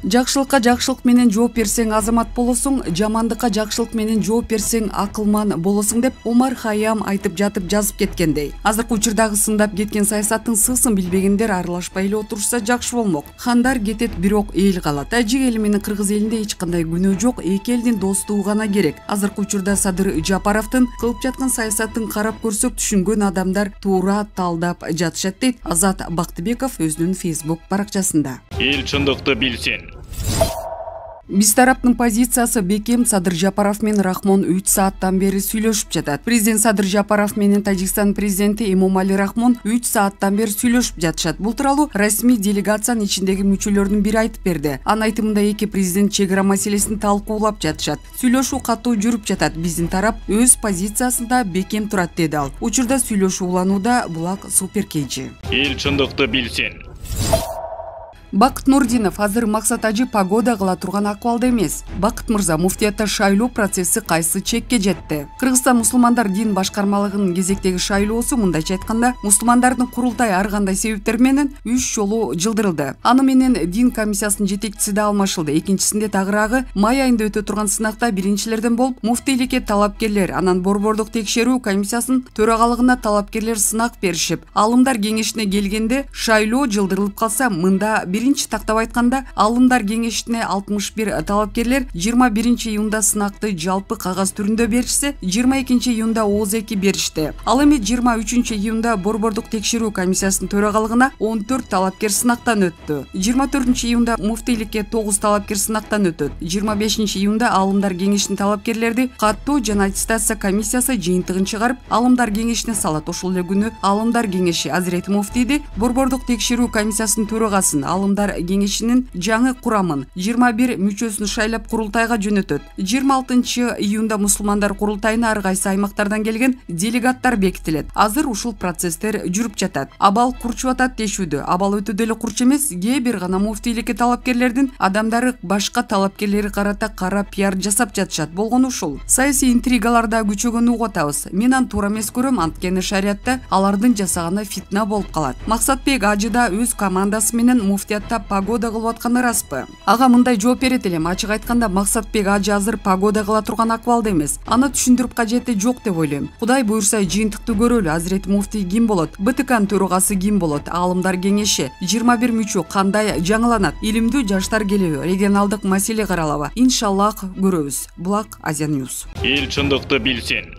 Жакшылыкка жакшылык менен жооп берсең азамат болосуң, жамандыкка жакшылык менен жооп берсең акылман болосуң деп Омар Хайям айтып жатып жазып кеткендей. Азыркы учурдагы сындап кеткен саясаттын сысын билбегендер аралашпай эле отурса жакшы болмок. Хандар кетет, бирок эл калат. Тажик эли менен кыргыз элинде эч кандай күнөө жок, эки элдин достугу гана керек. Азыркы учурда Садыр Жапаровдун кылып жаткан саясатын карап көрсөк түшүнгөн адамдар туура талдап жатышат дейт Азат Бактыбеков өзүнүн Facebook баракчасында. Эл чындыкты билсин. Биз тараптын позициясы бекем. Садыр Жапаров менен Рахмон 3 сааттан бери сүйлөшүп жатат. Президент Садыр Жапаров менен Тажикстан президенти Эмомали Рахмон 3 сааттан бери сүйлөшүп жатышат. Бул тууралуу расмий делегациянын ичиндеги мүчөлөрүнүн бири айтып берди. Анын айтымында эки президент чек ара маселесин талкуулап жатышат. Сүйлөшүү катуу жүрүп жатат. Биздин тарап өз позициясында бекем турат деди ал. Учурда сүйлөшүү уланууда. Булак Суперкейчи. Эл чындыкты билсин. Бакыт Нурдинов азыр максат ажы погода кыла турган акыбалда эмес. Бакыт мырза, муфтиятта шайлоо процесси кайсы чекке жетти? Кыргызстан мусулмандар дин башкармалыгынын кезектеги шайлоосу, мындайча айтканда, мусулмандардын курултайы ар кандай себептер менен 3 жолу жылдырылды. Аны менен дин комиссиясынын жетекчиси да алмашылды. Экинчисинде тагыраагы май айында өтө турган сынакта биринчилерден болуп муфтийликке талапкерлер, анан борбордук текшерүү комиссиясынын төрагалыгына талапкерлер сынак беришип, алымдар кеңешине келгенде шайлоо жылдырылып калса, мында биринчи тактап айтканда алымдар кеңешине 61 талапкерлер 21 июнда сынакты жалпы кагаз түрүндө беришсе, 22 июнда ооз-2 беришти. Ал эми 23 июнда борбордук текшерүү комиссиясынын төрагалыгына 14 талапкер сынактан өттү. 24 июнда муфтийликке 9 талапкер сынактан өтөт. 25 июнда алымдар кеңешинин талапкерлерди каттоо жана аттестация комиссиясы жыйынтыгын чыгарып, алымдар кеңешине салат. Ошол эле күнү алымдар кеңеши Азирети муфтийди борбордук текшерүү комиссиясынын төрагасын, алымдар кеңешинин жаңы курамын 21 мүчөсүн шайлап курултайга жөнөтөт. 26 июнда мусулмандар курултайына ар кайсы аймактардан келген делегаттар бекитилет. Азыр ушул процесстер жүрүп жатат. Абал курчуп атат дешүүдө. Абал өтө деле курч эмес, кээ бир гана муфтийликке талапкерлердин адамдары башка талапкерлери карата кара пиар жасап жатышат. Болгону ушул. Саясий интригаларда күчөгөнү угатабыз. Мен аны туура эмес көрөм, анткени шариатта алардын жасаганы фитна болуп калат. Максатбек Ажыда өз командасы менен муфтиятта погода кылып атканы распы? Ага мындай жооп берет элем. Ачык айтканда Максатбек Ажы азыр погода кыла турган акыбалда эмес. Аны түшүндүрүп кажети жок деп ойлойм. Кудай буйрса жыйынтыкты көрөлү. Азирети муфтий ким болот? БТКнын төрагасы ким болот? Алымдар кеңеши 21 мүчө кандай жаңыланат? Илимдүү жаштар келеби? Регионалдык маселе каралабы? Иншаллах көрөбүз. Булак Азия Ньюс. Эл чындыкты билсин.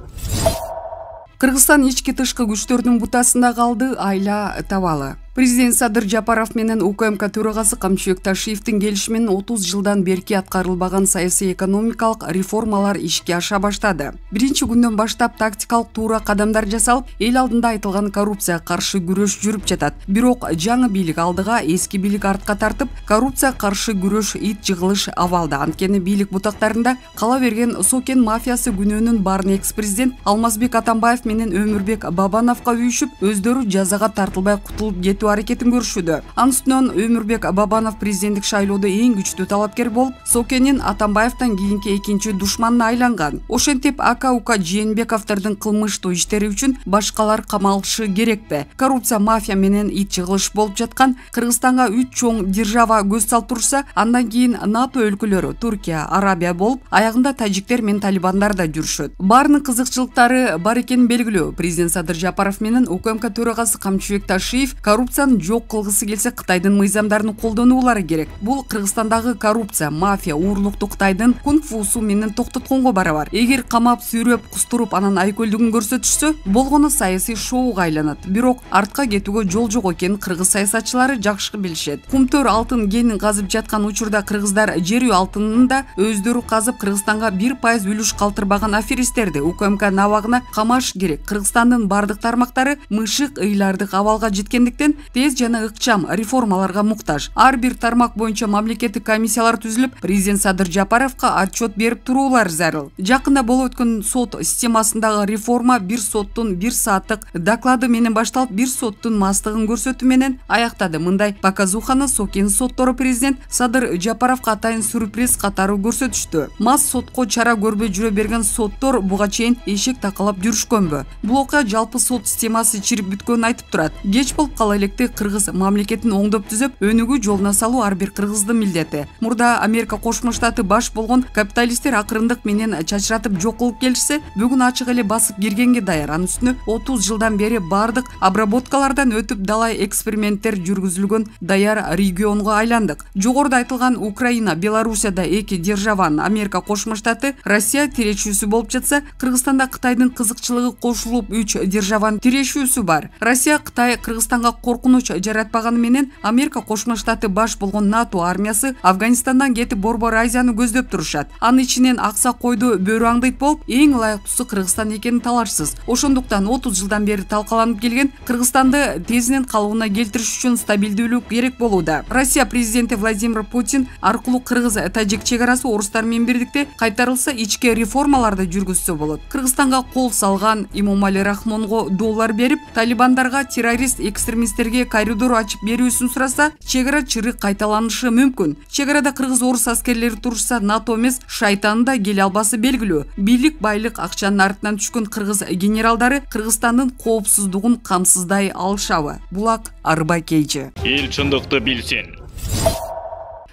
Кыргызстан ички тышкы күчтөрдүн бутасында калды, айла табалы. Президент Садыр Жапаров менен УКМК төрагасы Камчыбек Ташиевдин келишиминен 30 жылдан берки аткарылбаган саясий экономикалык реформалар ишке аша баштады. Биринчи күндөн баштап тактикалык туура кадамдар жасалып, эл алдында айтылган коррупцияга каршы күрөш жүрүп жатат. Бирок жаңы бийлик алдыга, эски бийлик артка тартып, коррупцияга каршы күрөш ит жыгылыш абалда. Анткени бийлик бутактарында кала берген Сокен мафиясы күнөөнүн баарын экс-президент Алмазбек Атамбаев менен Өмүрбек Бабановго үйүшүп, өздөрү жазага тартылбай кутулуп кетүү аракетин көрүшүүдө. Анын үстүнөн Өмүрбек Бабанов президенттик шайлоодо эң күчтүү талапкер болуп, Сокенин Атамбаевден кийинки экинчи душманына айланган. Ошентип АК-УК Жээнбековдордун кылмыштуу иштери үчүн башкалар камалышы керекпи? Коррупция, мафия менен ит жыгылыш болуп жаткан Кыргызстанга 3 чоң держава көз салып турса, андан кийин НАТО өлкөлөрү Туркия, Арабия болуп, аягында тажиктер менен талибандар да жүрүшөт. Баарынын кызыкчылыктары бар экенин белгилөө. Президент Садыр Жапаров менен УКМК төрагасы Камчыбек Ташиев коррупцияны жок кылгысы келсе Кытайдын мыйзамдарын колдонуулары керек. Бул Кыргызстандагы коррупция, мафия, уурлукту Кытайдын кунг-фусу менен токтотконго барабар. Эгер камап, сүйрөп, кустуруп, анан айкөлдүгүн көрсөтүшсө, болгону саясий шоуга айланат. Бирок артка кетүүгө жол жок экенин кыргыз саясатчылары жакшы билишет. Кумтөр алтын кенин казып жаткан учурда кыргыздар жер үй алтынын да өздөрү казып Кыргызстанга 1% үлүш калтырбаган аферисттерди УКМК набагына камаш керек. Кыргызстандын бардык тармактары мышык, ыйлардык абалга жеткендиктен тез жана ыкчам реформаларга муктаж. Ар бир тармак боюнча мамлекеттик комиссиялар түзүлүп, президент Садыр Жапаровго отчет берип туруулар зарыл. Жакында болуп өткөн сот системасындагы реформа бир соттун 1 сааттык доклады менен башталып, бир соттун мастыгын көрсөтүү менен аяктады. Мындай показуханы Сокен соттору президент Садыр Жапаровго атайын сюрприз катары көрсөтүштү. Мас сотко чара көрбөй жүрө берген соттор буга чейин эшек такалап жүрүшкөнбү? Бул окуя жалпы сот системасы чирип бүткөнүн айтып турат. Кеч болуп кала элек электи кыргыз мамлекетин оңдоп түзөп өнүгүү жолуна салуу ар бир кыргыздын милдети. Мурда Америка Кошмо Штаты баш болгон капиталисттер акырындык менен чачыратып жок кылып келишсе, бүгүн ачык эле басып киргенге даяр. Анын үстүнө 30 жылдан бери бардык обработкалардан өтүп далай эксперименттер жүргүзүлгөн даяр регионго айландык. Жогоруда айтылган Украина, Белоруссияда эки державанын Америка Кошмо Штаты, Россия тирешүүсү болуп жатса, Кыргызстанда Кытайдын кызыкчылыгы кошулуп 3 державанын тирешүүсү бар. Россия Кытай Кыргызстанга коркунуч жаратпаганы менен Америка Кошмо Штаты баш болгон НАТО армиясы Афганистандан кетип Борбор Азияны көздөп турушат. Анын ичинен акса койду бөрү аңдыйт болуп, эң ылайыктуусу Кыргызстан экени талашсыз. Ошондуктан 30 жылдан бери талкаланып келген Кыргызстанды тезинен калыбына келтириш үчүн стабилдүүлүк керек болууда. Россия президенти Владимир Путин аркылуу кыргыз-тажик чегарасы орустар менен бирдикте кайтарылса, ички реформаларды жүргүзсө болот. Кыргызстанга кол салган Имомали Рахмонго доллар берип, талибандарга, террорист экстремисттерге коридор ачып берүүсүн сураса, чегара чырык кайталанышы мүмкүн. Чегарада кыргыз-орус аскерлери турушса, НАТО эмес, шайтаны да келе албасы белгилүү. Бийлик, байлык, акчанын артынан түшкөн кыргыз генералдары Кыргызстандын коопсуздугун камсыздай алышабы? Булак Арбай Кейчи. Эл чындыкты билсин.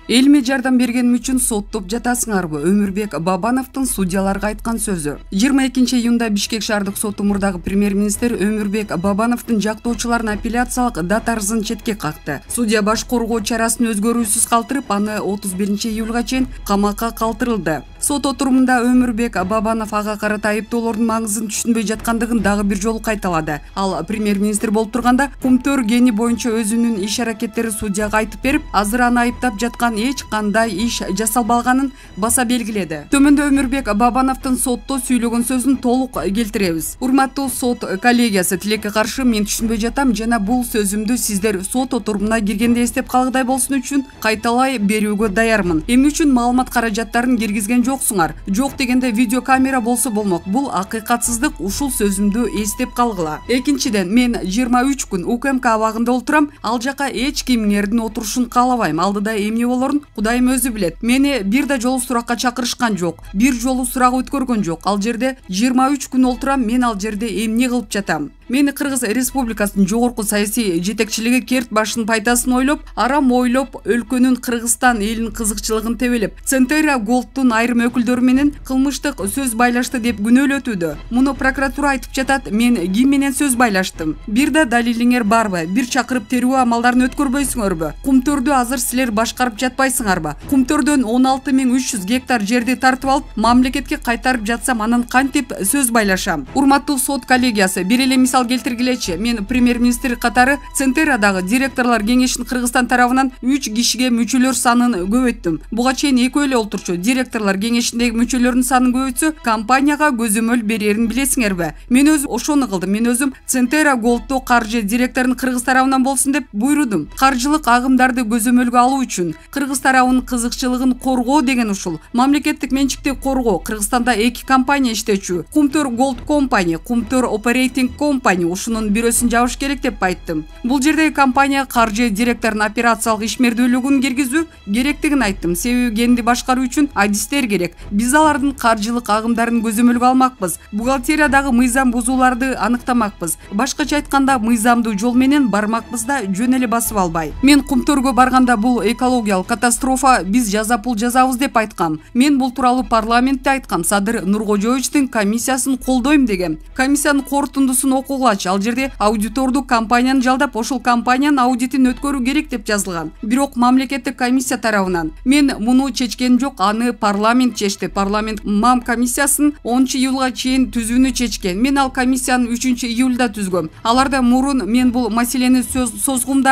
Элиме жардам бергеним үчүн соттоп жатасыңарбы? Өмүрбек Бабановдун судьяларга айткан сөзү. 22 июнда Бишкек шаардык соту мурдагы премьер-министр Өмүрбек Бабановдун жактоочуларын апелляциялык дат арызын четке какты. Судья баш коргоо чарасын өзгөрүүсүз калтырып, аны 31 июлга чейин камакка калтырылды. Сот отурумунда Өмүрбек Бабанов ага карата айыптоолордун маңызын түшүнбөй жаткандыгын дагы бир жолу кайталады. Ал премьер-министр болуп турганда Кумтөр гени боюнча өзүнүн иш-аракеттери судьяга айтып берип, азыр аны айыптап жаткан эч кандай иш жасалбаганын баса белгиледи. Төмөндө Өмүрбек Бабановдун сотто сүйлөгөн сөзүн толук келтиребиз. Урматтуу сот коллегиясы, тилекке каршы мен түшүнбөй жатам жана бул сөзүмдү сиздер сот отурумуна киргенде эстеп калгыдай болсун үчүн кайталай берүүгө даярмын. Эми үчүн маалымат каражаттарын киргизген жоксуңар. Жок дегенде видеокамера болсо болмок. Бул акыйкатсыздык, ушул сөзүмдү эстеп калгыла. Экинчиден, мен 23 күн УКМК абагында олтурам. Ал жака эч кимдердин отурушун каалабайм. Алдыда эмне болорун Кудайым өзү билет. Мени бир да жолу суракка чакырышкан жок. Бир жолу сурак өткөргөн жок. Ал жерде 23 күн олтурам, мен ал жерде эмне кылып жатам? Мени Кыргыз Республикасынын жогорку саясий жетекчилиги керт башынын пайдасын ойлоп, арам ойлоп, өлкөнүн Кыргызстан элинин кызыкчылыгын тебелеп, Центерия Голдтун айрым өкүлдөрү менен кылмыштык сөз байлашты деп күнөөлөтүүдө. Муну прокуратура айтып жатат, мен ким менен сөз байлаштым? Бир да далилиңер барбы? Бир чакырып терүү амалдарын өткөрбөйсүңөрбү? Кумтөрдү азыр силер башкарып жатпайсыңарбы? Кумтөрдөн 16300 гектар жерди тартып алып, мамлекетке кайтарып жатсам, анан кантип сөз байлашам? Урматтуу сот коллегиясы, бир эле мисал келтиргилечи. Мен премьер-министр катары Центериядагы директорлор кеңешинин Кыргызстан тарабынан 3 кишиге мүчөлөр санын көбөйттүм. Буга чейин экөө эле олтурчу. Директорлор кеңешиндеги мүчөлөрдүн санын көбөйтсө, компанияга көзөмөл берерин билесиңерби? Мен өзүм ошону кылдым. Мен өзүм Центерия Голдто каржы директорунун Кыргыз тарабынан болсун деп буйрудум. Каржылык агымдарды көзөмөлгө алуу үчүн Кыргыз тарабынын кызыкчылыгын коргоо деген ушул. Мамлекеттик менчикти коргоо. Кыргызстанда 2 компания иштечү. Кумтөр Голд компания, Кумтөр Operating компания. Ушунун бирөөсүн жабыш керек деп айттым. Бул жердеги компания каржы директорунун операциялык ишмердүүлүгүн киргизүү керектигин айттым. Себеби кенди башкаруу үчүн адистер керек. Биз алардын каржылык агымдарын көзөмөлгө алмакпыз. Бухгалтериядагы мыйзам бузууларды аныктамакпыз. Башкача айтканда, мыйзамдуу жол менен бармакпыз да жөн эле басып албай. Мен Кумтөргө барганда бул экологиялык катастрофа, биз жаза пул жазабыз деп айткам. Мен бул тууралуу парламентте айткам. Садыр Нуркожоевичтин комиссиясын колдойм дегем. Комиссиянын корутундусун окугулачы. Ал жерде аудиторду компанияны жалдап, ошол компаниянын аудитин өткөрүү керек деп жазылган. Бирок мамлекеттик комиссия тарабынан мен муну чечкен жок, аны парламент чечти. Парламент МАМ комиссиясын 10 июлга чейин түзүүнү чечкен. Мен ал комиссияны 3 июлда түзгөм. Аларда мурун мен бул маселени созгум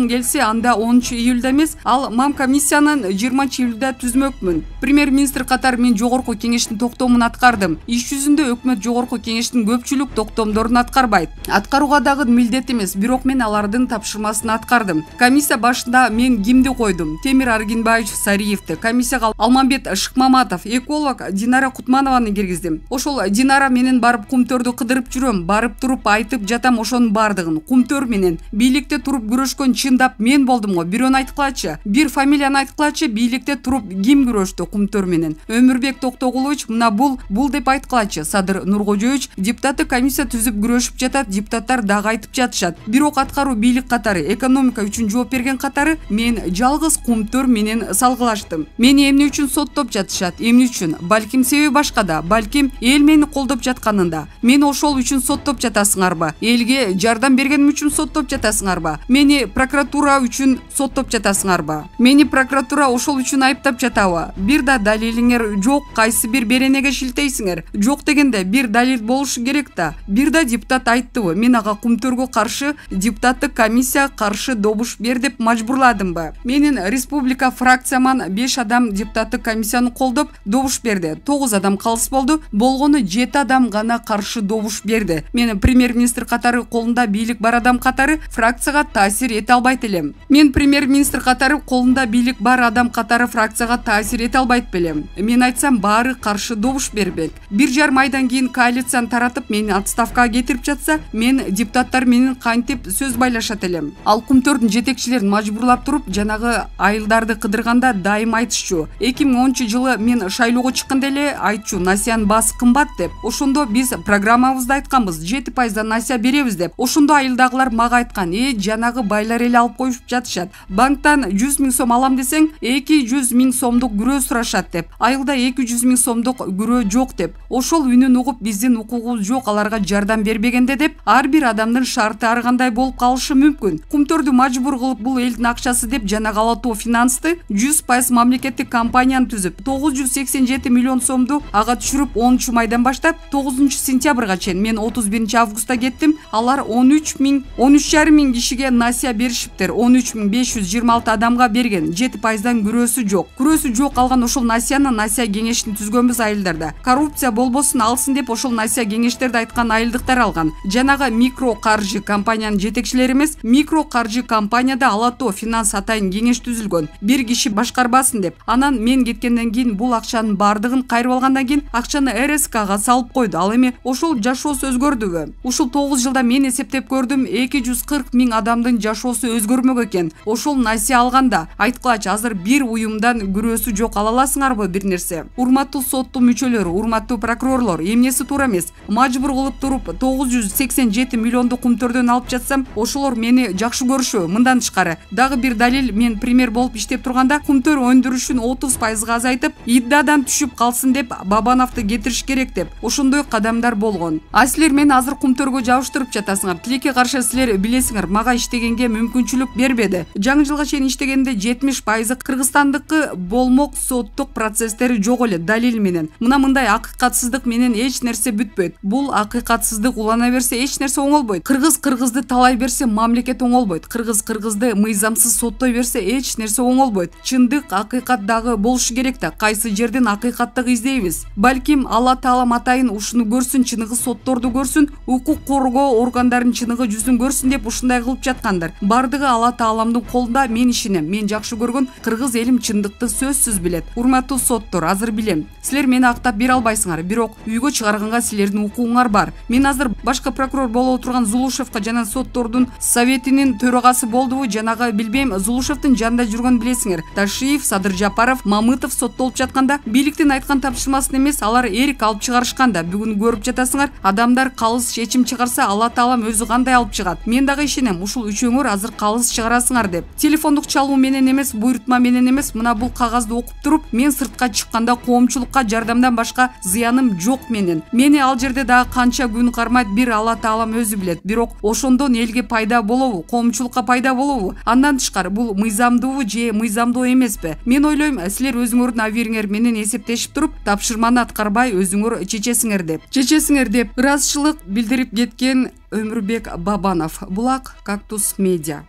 келсе, анда 10 июлда эмес, ал МАМ комиссиянын 20 июлда түзмөкмүн. Премьер-министр катары мен жогорку кеңештин токтомун аткардым. Иш жүзүндө өкмөт жогорку кеңештин көпчүлүк токтомдорун аткарбайт. Аткарууга дагы милдет эмес, бирок мен алардын тапшырмасын аткардым. Комиссия башында мен кимди койдум? Темир Аргинбаевич Сариевди. Комиссияга Алмамбет Шыкмаматов, эколог Динара Кутманованы киргиздим. Ошол Динара менен барып Кумтөрдү кыдырып жүрөм, барып туруп айтып жатам ошонун бардыгын. Кумтөр менен бийликте туруп күрөшкөн чындап мен болдум го. Бирөөнү айткылачы, бир фамилияны айткылачы, бийликте туруп ким күрөштү? Кумтөр менен. Өмүрбек Токтогулович мына бул деп айткылачы. Садыр Нуркожоевич депутаттык комиссия түзүп күрөшүп жатат, депутаттар дагы айтып жатышат. Бирок аткаруу бийлик катары, экономика үчүн жооп берген катары мен жалгыз Кумтөр менен салгылаштым. Мени эмне үчүн соттоп жатышат? Эмне үчүн? Балким себеби башкада, балким эл мени колдоп жатканында. Мени ошол үчүн соттоп жатасыңарбы? Элге жардам бергеним үчүн соттоп жатасыңарбы? Мени прокуратура үчүн соттоп жатасыңарбы? Мени прокуратура ошол үчүн айыптап жатабы? Бир да далилиңер жок, кайсы бир беренеге шилтейсиңер? Жок дегенде бир далил болушу керек да. Бир да депутат айттыбы? Мен ага Кумтөргө каршы депутаттык комиссия каршы добуш бер деп мажбурладымбы? Менин республика фракцияман 5 адам депутаттык комиссияны колдоп добуш берди. 9 адам калыс болду. Болгону 7 адам гана каршы добуш берди. Мен премьер-министр катары колунда бийлик бар адам катары фракцияга таасир эте албайт элем. Мен премьер-министр катары колунда бийлик бар адам катары фракцияга таасир эте албайт белем. Мен айтсам баары каршы добуш бербек. 1,5 айдан кийин коалицияны таратып мени отставкага кетирип жатса, мен депутаттар менен кантип сөз байлашат элем. Ал Кумтөрдүн жетекчилерин мажбурлап туруп, жанагы айылдарды кыдырганда дайым айтышчу. 2010-жылы мен шайлоого чыкканда эле айтчу, насиянын баасы кымбат деп. Ошондо биз программабызда айтканбыз, 7% насия беребиз деп. Ошондо айылдагылар мага айткан, жанагы байлар эле алып коюп жатышат. Банктан 100 000 сом алам десең, 200 000 сомдук күрөө сурашат деп. Айылда 200 000 сомдук күрөө жок деп. Ошол үнүн угуп, биздин укугубуз жок, аларга жардам бербегенде деп, ар бир адамдын шарты ар кандай болуп калышы мүмкүн. Кумтөрдү мажбур кылып, бул элдин акчасы деп жана Ала Тоо финансты 100% мамлекеттик компанияны түзүп, 987 миллион сомду ага түшүрүп, 10 майдан баштап 9 сентябрга чейин мен 31 августта кеттим. Алар 13,5 миң кишиге насия беришиптер. 13,526 адамга берген. 7%дан күрөөсү жок. Күрөөсү жок алган ошол насияны насия кеңешин түзгөнбүз айылдарда. Коррупция болбосун алсын деп ошол насия кеңештерди айткан айылдыктар алган. Жанагы микро каржы компаниянын жетекчилери эмес, микро каржы компанияда Ала Тоо финанс атайын кеңеш түзүлгөн. Бир киши башкарбасын деп. Анан мен кеткенден кийин бул акчанын бардыгын кайрып алгандан кийин акчаны РСКга салып койду. Ал эми ошол жашоосу өзгөрдүбү? Ушул 9 жылда мен эсептеп көрдүм, 240 000 адамдын жашоосу өзгөрмөк экен. Ошол насия алганда айткылачы, азыр бир уюмдан күрөөсү жок ала аласыңарбы бир нерсе? Урматтуу соттун мүчөлөрү, урматтуу прокурорлор, эмнеси туура эмес? Мажбур кылып туруп 987 миллионду Кумтөрдөн алып жатсам, ошолор мени жакшы көрүшөбү? Мындан тышкары дагы бир далил, мен премьер болуп иштеп турганда Кумтөр өндүрүшүн 30%га азайтып, иддадан түшүп калсын деп Бабановду кетириш керек деп. Ошондой кадамдар болгон. А силер мени азыр Кумтөргө жабыштырып жатасыңар. Тилекке каршы силер билесиңер, мага иштегенге мүмкүнчүлүк бербеди. Жаңы жылга чейин иштегенде 70% Кыргызстандыкы болмок соттук процесстери жок эле далил менен. Мына мындай акыйкатсыздык менен эч нерсе бүтпөйт. Бул акыйкатсыздык улана берсе эч нерсе оңолбойт. Кыргызды талай берсе мамлекет оңолбойт. Кыргызды мыйзамсыз соттой берсе эч нерсе оңолбойт. Чындык, акыйкат дагы болушу керек да. Кайсы жерден акыйкаттык издейбиз? Балким Алла Таала атайын ушуну көрсүн, чыныгы сотторду көрсүн, укук коргоо органдарын чыныгы жүзүн көрсүн деп ушундай кылып жаткандар. Бардыгы Алла Тааламдын колунда, мен ишенем. Мен жакшы көргөн кыргыз элим чындыкты сөзсүз билет. Урматтуу соттор, азыр билем. Силер мени актап бере албайсыңар, бирок үйгө чыгарганга силердин укугуңар бар. Мен азыр башка прокурор боло отурган Зулушевка жана соттордун советинин төрагасы болдубу, жанагы билбейм, Зулушевдин жанында жүргөн билесиңер. Ташиев, Садыр Жапаров, Мамытов соттолуп жатканда бийликтин айткан тапшырмасын эмес, алар эрик алып чыгарышканда. Бүгүн көрүп жатасыңар, адамдар калыс чечим чыгарса, Алла Таалам өзү кандай алып чыгат. Мен дагы ишенем, ушул үчөөңөр азыр калыс чыгарасыңар деп. Телефондук чалуу менен эмес, буйрутма менен эмес, мына бул кагазды окуп туруп, мен сыртка чыкканда коомчулукка жардамдан башка зыяным жок менен. Мени ал жерде дагы канча күн кармайт, бир Алла Таалам өзү билет. Бирок ошондон элге пайда болобу, коомчулукка пайда болобу? Андан тышкары бул мыйзамдуубу же мыйзамдуу эмеспи? Мен ойлойм, силер өзүңөрдүн абийириңер менен эсептешип туруп, тапшырманы аткарбай өзүңөр чечесиңер деп ыраазычылык билдирип кеткен Өмүрбек Бабанов. Булак Кактус Медиа.